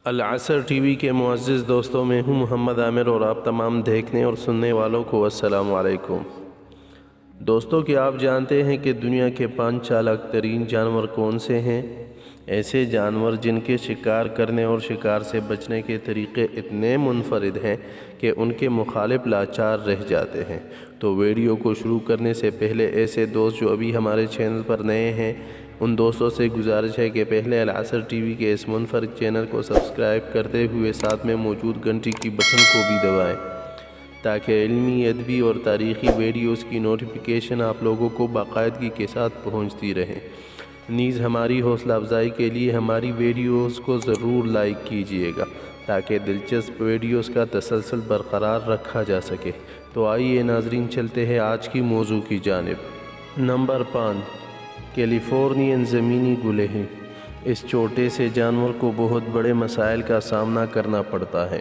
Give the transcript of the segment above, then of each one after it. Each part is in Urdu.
العصر ٹی وی کے معزز دوستوں میں ہوں محمد عامر اور آپ تمام دیکھنے اور سننے والوں کو السلام علیکم۔ دوستوں کیا آپ جانتے ہیں کہ دنیا کے 5 چالاک ترین جانور کون سے ہیں؟ ایسے جانور جن کے شکار کرنے اور شکار سے بچنے کے طریقے اتنے منفرد ہیں کہ ان کے مخالف لاچار رہ جاتے ہیں۔ تو ویڈیو کو شروع کرنے سے پہلے ایسے دوست جو ابھی ہمارے چینل پر نئے ہیں ان دوستوں سے گزارش ہے کہ پہلے العصر ٹی وی کے اس منفرد چینل کو سبسکرائب کرتے ہوئے ساتھ میں موجود گھنٹی کی بٹن کو بھی دبائیں تاکہ علمی، ادبی اور تاریخی ویڈیوز کی نوٹیفیکیشن آپ لوگوں کو باقاعدگی کے ساتھ پہنچتی رہے۔ نیز ہماری حوصلہ افزائی کے لیے ہماری ویڈیوز کو ضرور لائک کیجئے گا تاکہ دلچسپ ویڈیوز کا تسلسل برقرار رکھا جا سکے۔ تو آئیے ناظرین چلتے ہیں آج کی موضوع کی جانب۔ نمبر 5، کیلیفورنین زمینی گلہری۔ اس چھوٹے سے جانور کو بہت بڑے مسائل کا سامنا کرنا پڑتا ہے۔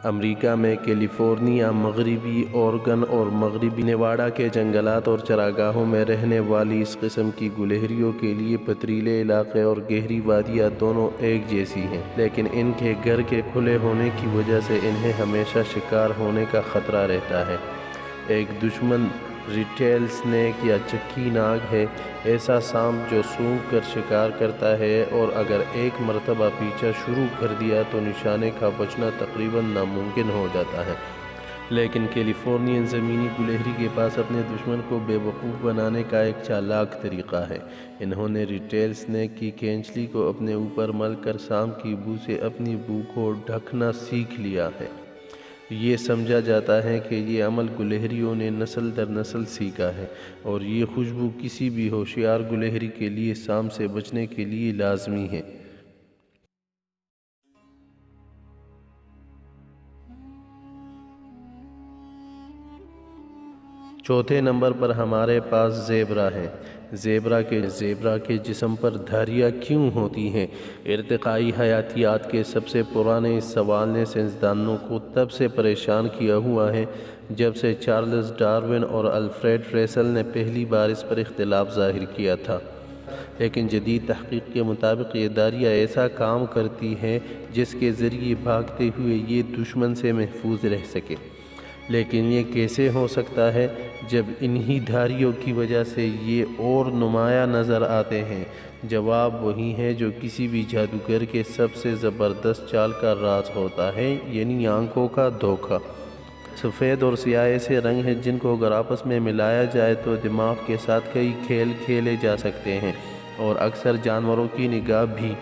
امریکہ میں کیلیفورنیا، مغربی اورگن اور مغربی نیواڈا کے جنگلات اور چراگاہوں میں رہنے والی اس قسم کی گلہریوں کے لیے پتھریلے علاقے اور گہری وادیاں دونوں ایک جیسی ہیں، لیکن ان کے گھر کے کھلے ہونے کی وجہ سے انہیں ہمیشہ شکار ہونے کا خطرہ رہتا ہے۔ ایک دشمن ریٹیل سنیک یا چکی ناگ ہے، ایسا سانپ جو سونگھ کر شکار کرتا ہے اور اگر ایک مرتبہ پیچھا شروع کر دیا تو نشانے کا بچنا تقریباً ناممکن ہو جاتا ہے۔ لیکن کیلیفورنین زمینی گلہری کے پاس اپنے دشمن کو بے وقوف بنانے کا ایک چالاک طریقہ ہے۔ انہوں نے ریٹیل سنیک کی کینچلی کو اپنے اوپر مل کر سانپ کی بو سے اپنی بو کو ڈھکنا سیکھ لیا ہے۔ یہ سمجھا جاتا ہے کہ یہ عمل گلہریوں نے نسل در نسل سیکھا ہے اور یہ خوشبو کسی بھی ہوشیار گلہری کے لیے سانپ سے بچنے کے لیے لازمی ہے۔ چوتھے نمبر پر ہمارے پاس زیبرا ہے۔ زیبرا کے جسم پر دھاریاں کیوں ہوتی ہیں؟ ارتقائی حیاتیات کے سب سے پرانے اس سوال نے سائنسدانوں کو تب سے پریشان کیا ہوا ہے جب سے چارلس ڈارون اور الفریڈ ریسل نے پہلی بار اس پر اختلاف ظاہر کیا تھا۔ لیکن جدید تحقیق کے مطابق یہ دھاریاں ایسا کام کرتی ہیں جس کے ذریعے بھاگتے ہوئے یہ دشمن سے محفوظ رہ سکے۔ لیکن یہ کیسے ہو سکتا ہے جب انہی دھاریوں کی وجہ سے یہ اور نمایاں نظر آتے ہیں؟ جواب وہی ہے جو کسی بھی جادوگر کے سب سے زبردست چال کا راز ہوتا ہے، یعنی آنکھوں کا دھوکہ۔ سفید اور سیاہ ایسے رنگ ہیں جن کو اگر آپس میں ملایا جائے تو دماغ کے ساتھ کئی کھیل کھیلے جا سکتے ہیں اور اکثر جانوروں کی نگاہ بھی۔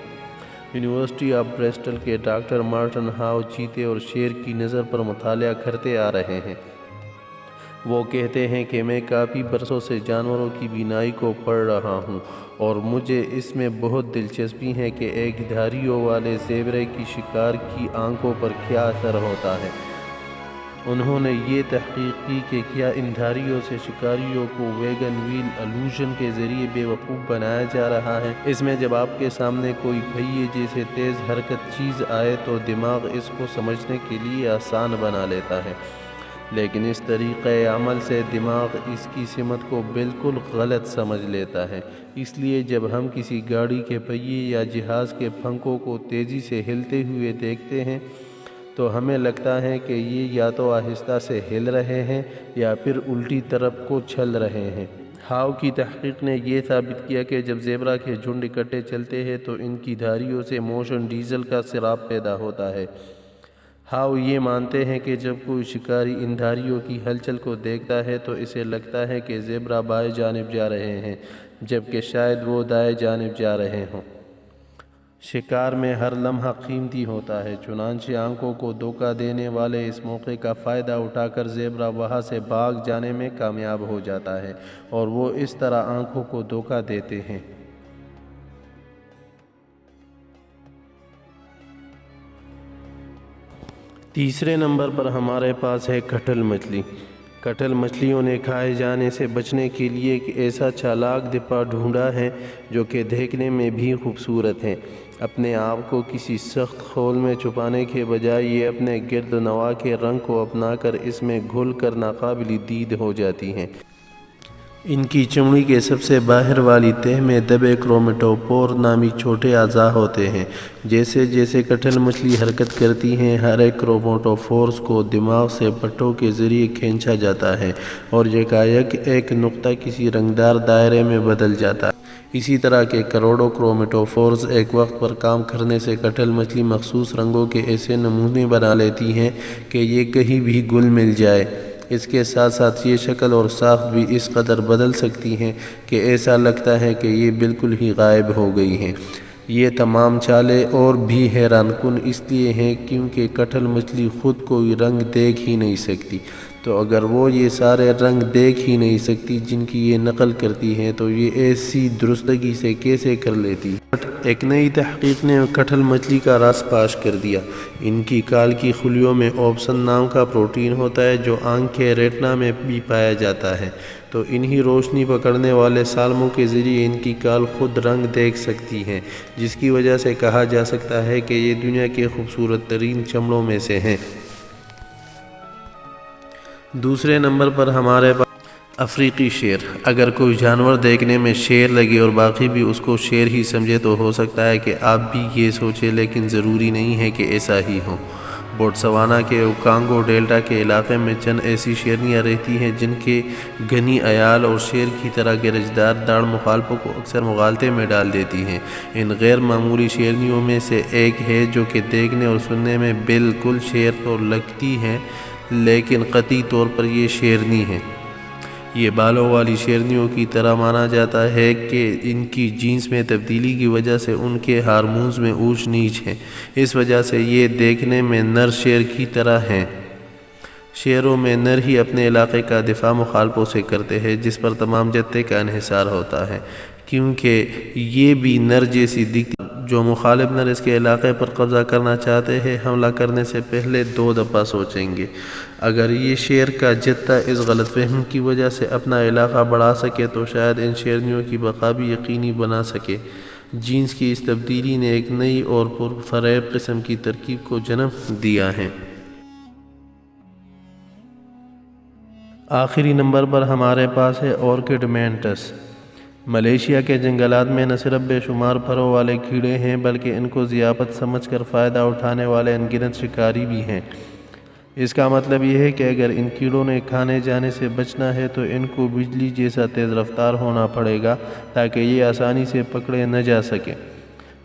یونیورسٹی آف بریسٹل کے ڈاکٹر مارٹن ہاؤ چیتے اور شیر کی نظر پر مطالعہ کرتے آ رہے ہیں۔ وہ کہتے ہیں کہ میں کافی برسوں سے جانوروں کی بینائی کو پڑھ رہا ہوں اور مجھے اس میں بہت دلچسپی ہے کہ ایک دھاریوں والے زیبرے کی شکار کی آنکھوں پر کیا اثر ہوتا ہے۔ انہوں نے یہ تحقیق کی کہ کیا ان دھاریوں سے شکاریوں کو ویگن ویل الوژن کے ذریعے بے وقوف بنایا جا رہا ہے۔ اس میں جب آپ کے سامنے کوئی پہیے جیسے تیز حرکت چیز آئے تو دماغ اس کو سمجھنے کے لیے آسان بنا لیتا ہے، لیکن اس طریقہ عمل سے دماغ اس کی سمت کو بالکل غلط سمجھ لیتا ہے۔ اس لیے جب ہم کسی گاڑی کے پہیے یا جہاز کے پنکھوں کو تیزی سے ہلتے ہوئے دیکھتے ہیں تو ہمیں لگتا ہے کہ یہ یا تو آہستہ سے ہل رہے ہیں یا پھر الٹی طرف کو چل رہے ہیں۔ ہاؤ کی تحقیق نے یہ ثابت کیا کہ جب زیبرا کے جھنڈ اکٹھے چلتے ہیں تو ان کی دھاریوں سے موشن ڈیزل کا سراب پیدا ہوتا ہے۔ ہاؤ یہ مانتے ہیں کہ جب کوئی شکاری ان دھاریوں کی ہلچل کو دیکھتا ہے تو اسے لگتا ہے کہ زیبرا بائیں جانب جا رہے ہیں جبکہ شاید وہ دائیں جانب جا رہے ہوں۔ شکار میں ہر لمحہ قیمتی ہوتا ہے، چنانچہ آنکھوں کو دھوکہ دینے والے اس موقع کا فائدہ اٹھا کر زیبرا وہاں سے بھاگ جانے میں کامیاب ہو جاتا ہے اور وہ اس طرح آنکھوں کو دھوکہ دیتے ہیں۔ تیسرے نمبر پر ہمارے پاس ہے کٹل مچھلی۔ کٹل مچھلیوں نے کھائے جانے سے بچنے کے لیے ایک ایسا چالاک دپا ڈھونڈا ہے جو کہ دیکھنے میں بھی خوبصورت ہے۔ اپنے آپ کو کسی سخت خول میں چھپانے کے بجائے یہ اپنے گرد نواح کے رنگ کو اپنا کر اس میں گھل کر ناقابل دید ہو جاتی ہیں۔ ان کی چمڑی کے سب سے باہر والی تہہ میں دبے کرومیٹوفور نامی چھوٹے اعضاء ہوتے ہیں۔ جیسے جیسے کٹل مچھلی حرکت کرتی ہیں، ہر ایک کرومیٹوفورس کو دماغ سے پٹھوں کے ذریعے کھینچا جاتا ہے اور یکایک ایک نقطہ کسی رنگدار دائرے میں بدل جاتا ہے۔ اسی طرح کے کروڑوں کرومیٹوفورس ایک وقت پر کام کرنے سے کٹل مچھلی مخصوص رنگوں کے ایسے نمونے بنا لیتی ہیں کہ یہ کہیں بھی گل مل جائے۔ اس کے ساتھ ساتھ یہ شکل اور ساخت بھی اس قدر بدل سکتی ہیں کہ ایسا لگتا ہے کہ یہ بالکل ہی غائب ہو گئی ہیں۔ یہ تمام چالیں اور بھی حیران کن اس لیے ہیں کیونکہ کٹل مچھلی خود کوئی رنگ دیکھ ہی نہیں سکتی، تو اگر وہ یہ سارے رنگ دیکھ ہی نہیں سکتی جن کی یہ نقل کرتی ہے تو یہ ایسی درستگی سے کیسے کر لیتی؟ ایک نئی تحقیق نے کٹل مچھلی کا راز فاش کر دیا۔ ان کی کال کی خلیوں میں اوپسن نام کا پروٹین ہوتا ہے جو آنکھ کے ریٹنا میں بھی پایا جاتا ہے، تو انہی روشنی پکڑنے والے سالموں کے ذریعے ان کی کال خود رنگ دیکھ سکتی ہیں، جس کی وجہ سے کہا جا سکتا ہے کہ یہ دنیا کے خوبصورت ترین چمڑوں میں سے ہیں۔ دوسرے نمبر پر ہمارے پاس افریقی شیر۔ اگر کوئی جانور دیکھنے میں شیر لگے اور باقی بھی اس کو شیر ہی سمجھے تو ہو سکتا ہے کہ آپ بھی یہ سوچیں، لیکن ضروری نہیں ہے کہ ایسا ہی ہو۔ بوٹسوانا کے اوکانگو ڈیلٹا کے علاقے میں چند ایسی شیرنیاں رہتی ہیں جن کے گھنی عیال اور شیر کی طرح کے رجدار داڑھ مخالفوں کو اکثر مغالطے میں ڈال دیتی ہیں۔ ان غیر معمولی شیرنیوں میں سے ایک ہے جو کہ دیکھنے اور سننے میں بالکل شیر تو لگتی ہیں لیکن قطعی طور پر یہ شیرنی ہے۔ یہ بالوں والی شیرنیوں کی طرح مانا جاتا ہے کہ ان کی جینس میں تبدیلی کی وجہ سے ان کے ہارمونز میں اونچ نیچ ہے، اس وجہ سے یہ دیکھنے میں نر شیر کی طرح ہیں۔ شیروں میں نر ہی اپنے علاقے کا دفاع مخالفوں سے کرتے ہیں، جس پر تمام جتے کا انحصار ہوتا ہے، کیونکہ یہ بھی نر جیسی دکھتی۔ جو مخالف نر اس کے علاقے پر قبضہ کرنا چاہتے ہیں حملہ کرنے سے پہلے 2 دفعہ سوچیں گے۔ اگر یہ شیر کا جتہ اس غلط فہمی کی وجہ سے اپنا علاقہ بڑھا سکے تو شاید ان شیرنیوں کی بقا بھی یقینی بنا سکے۔ جینس کی اس تبدیلی نے ایک نئی اور پرفریب قسم کی ترکیب کو جنم دیا ہے۔ آخری نمبر پر ہمارے پاس ہے اورکڈ مینٹس۔ ملیشیا کے جنگلات میں نہ صرف بے شمار پروں والے کیڑے ہیں بلکہ ان کو ضیافت سمجھ کر فائدہ اٹھانے والے ان گنت شکاری بھی ہیں۔ اس کا مطلب یہ ہے کہ اگر ان کیڑوں نے کھانے جانے سے بچنا ہے تو ان کو بجلی جیسا تیز رفتار ہونا پڑے گا تاکہ یہ آسانی سے پکڑے نہ جا سکیں۔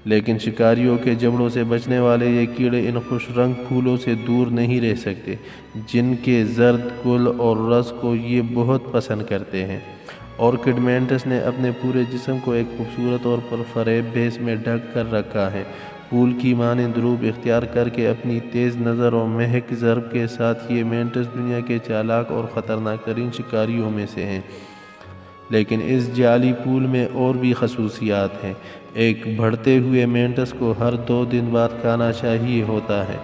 لیکن شکاریوں کے جبڑوں سے بچنے والے یہ کیڑے ان خوش رنگ پھولوں سے دور نہیں رہ سکتے جن کے زرد گل اور رس کو یہ بہت پسند کرتے ہیں۔ اورکڈ مینٹس نے اپنے پورے جسم کو ایک خوبصورت اور پرفریب بھیس میں ڈھک کر رکھا ہے۔ پھول کی مانند روپ اختیار کر کے اپنی تیز نظر اور مہک ضرب کے ساتھ یہ مینٹس دنیا کے چالاک اور خطرناک ترین شکاریوں میں سے ہیں۔ لیکن اس جعلی پھول میں اور بھی خصوصیات ہیں۔ ایک بڑھتے ہوئے مینٹس کو ہر 2 دن بعد کھانا چاہیے ہوتا ہے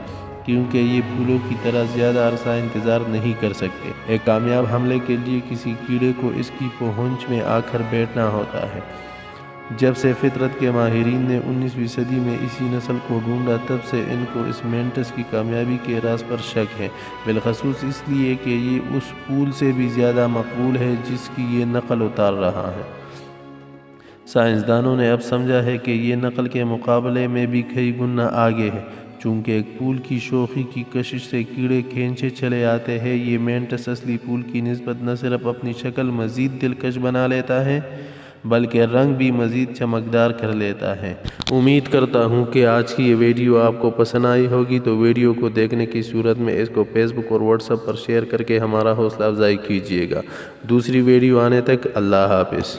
کیونکہ یہ پھولوں کی طرح زیادہ عرصہ انتظار نہیں کر سکتے۔ ایک کامیاب حملے کے لیے کسی کیڑے کو اس کی پہنچ میں آ کر بیٹھنا ہوتا ہے۔ جب سے فطرت کے ماہرین نے 19ویں صدی میں اسی نسل کو ڈھونڈا تب سے ان کو اس مینٹس کی کامیابی کے راز پر شک ہے، بالخصوص اس لیے کہ یہ اس پھول سے بھی زیادہ مقبول ہے جس کی یہ نقل اتار رہا ہے۔ سائنسدانوں نے اب سمجھا ہے کہ یہ نقل کے مقابلے میں بھی کئی گنا آگے ہے۔ چونکہ ایک پھول کی شوخی کی کشش سے کیڑے کھینچے چلے آتے ہیں، یہ مینٹس اصلی پھول کی نسبت نہ صرف اپنی شکل مزید دلکش بنا لیتا ہے بلکہ رنگ بھی مزید چمکدار کر لیتا ہے۔ امید کرتا ہوں کہ آج کی یہ ویڈیو آپ کو پسند آئی ہوگی، تو ویڈیو کو دیکھنے کی صورت میں اس کو فیس بک اور واٹس ایپ پر شیئر کر کے ہمارا حوصلہ افزائی کیجیے گا۔ دوسری ویڈیو آنے تک اللہ حافظ۔